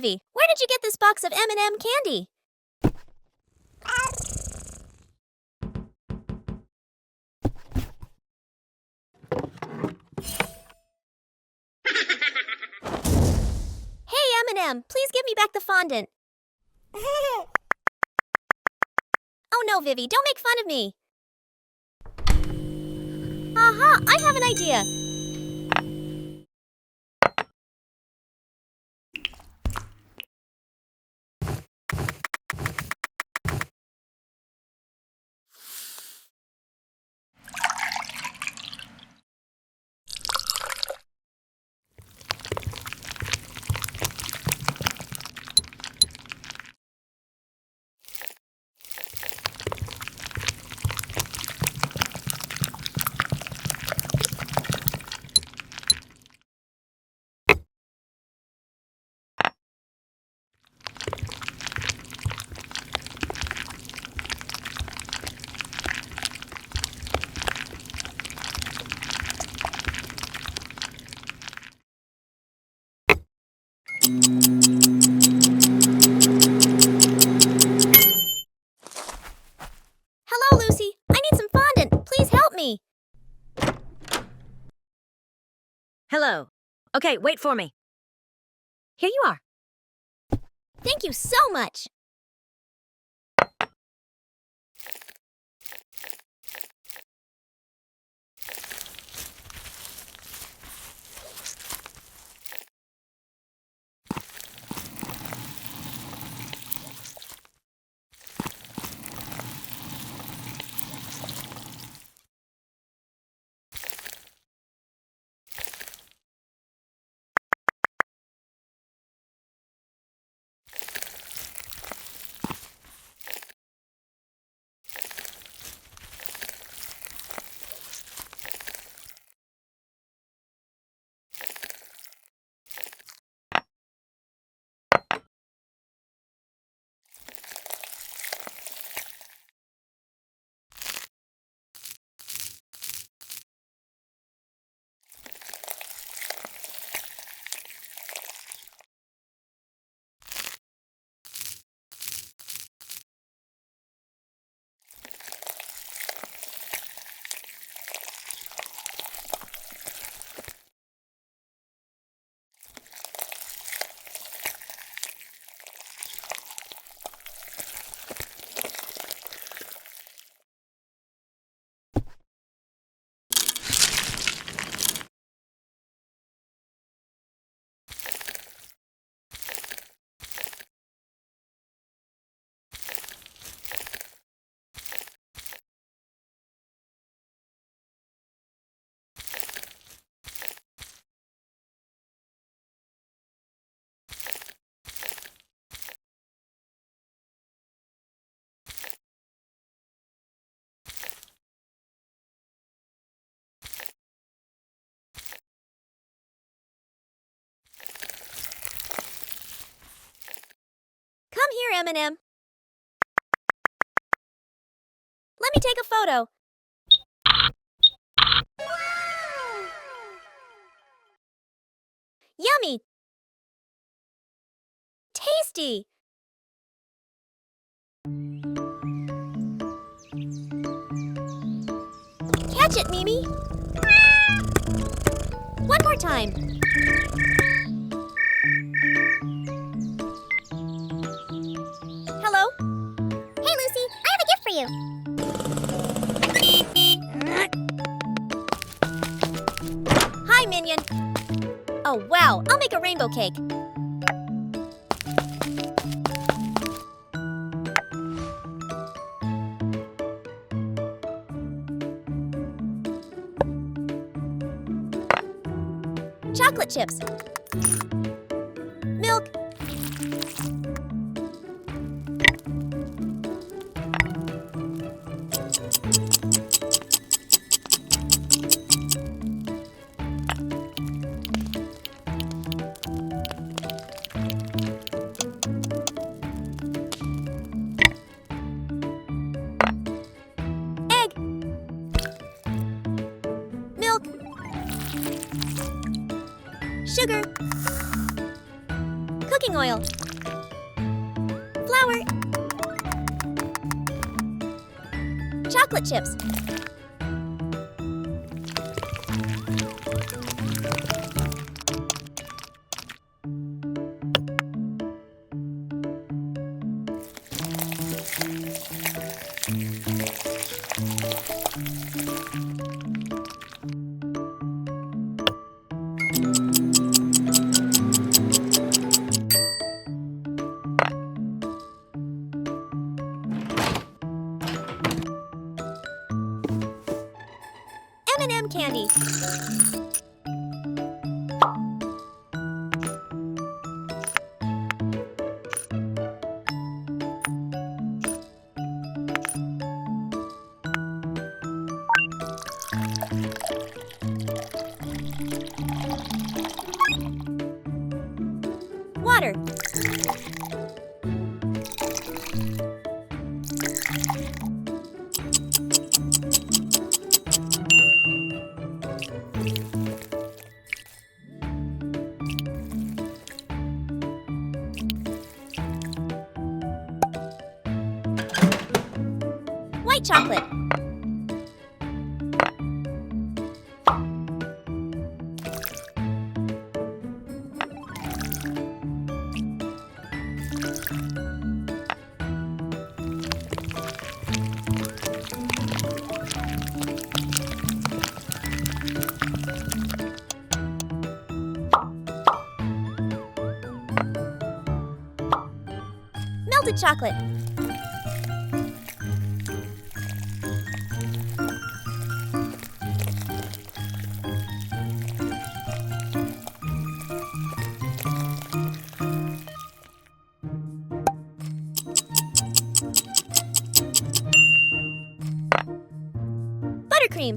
Vivi, where did you get this box of M&M candy? Hey M&M, please give me back the fondant. Oh no, Vivi, don't make fun of me. Aha, I have an idea. Hello, Lucy. I need some fondant. Please help me. Hello. Okay, wait for me. Here you are. Thank you so much. Come here, M&M. Let me take a photo. Yummy! Tasty! Catch it, Mimi! One more time. Hello? Hey, Lucy, I have a gift for you. Hi, Minion. Oh, wow, I'll make a rainbow cake. Chocolate chips. Milk. Egg. Milk. Sugar. Cooking oil. Flour. Chocolate chips. M&M candy. Water. White chocolate. Melted chocolate. Buttercream.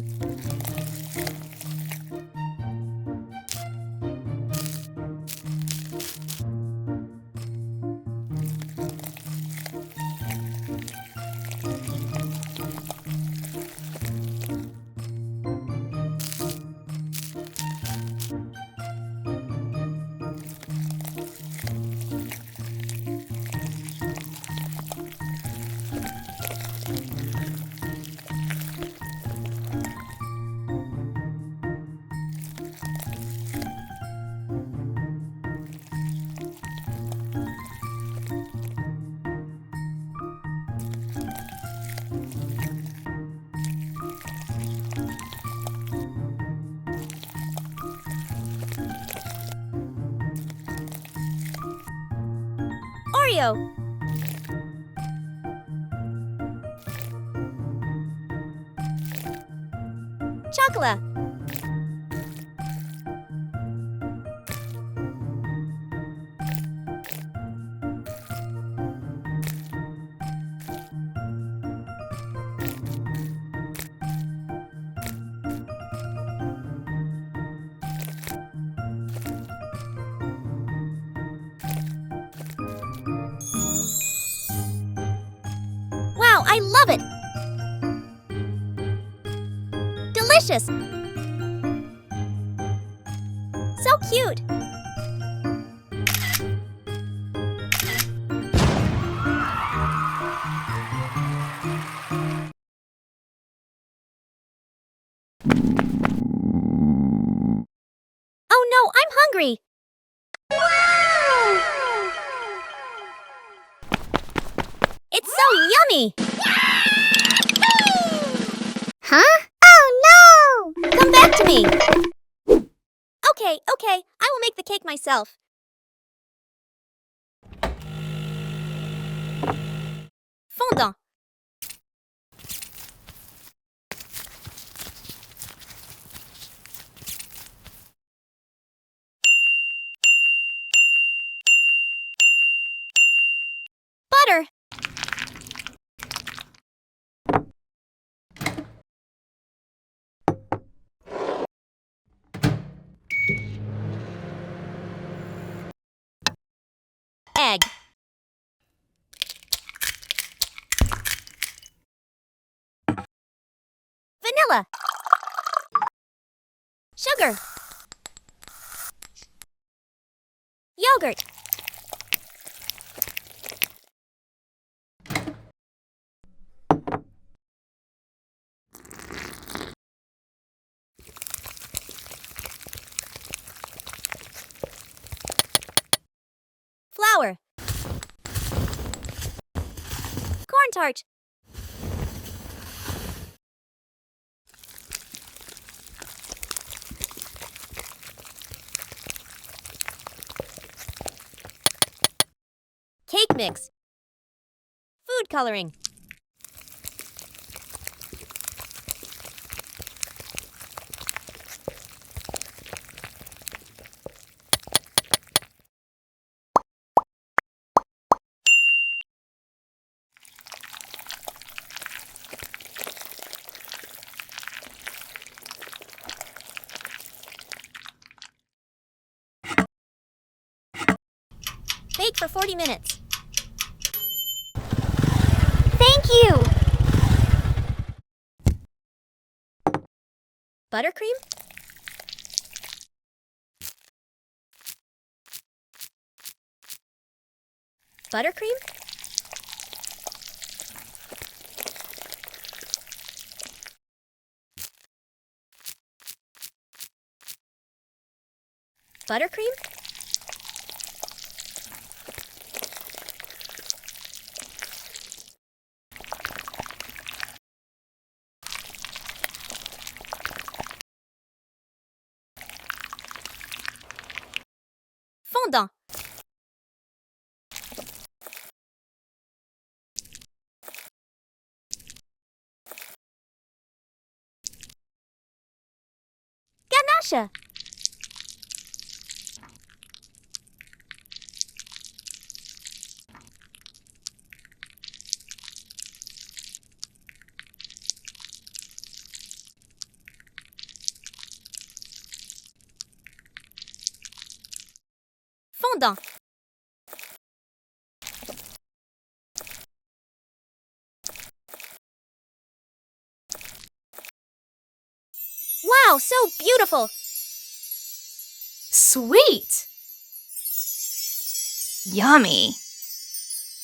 Oreo. Chocolate. Wow, I love it! Delicious! So cute! Oh no, I'm hungry! It's so yummy! Huh? Oh no! Come back to me! Okay, I will make the cake myself. Fondant. Butter. Egg. Vanilla. Sugar. Yogurt. tart. Cake mix. Food coloring. Bake for 40 minutes. Thank you. Buttercream. Buttercream. Buttercream. Fondant. Ganache. Fondant. Wow, so beautiful! Sweet! Yummy!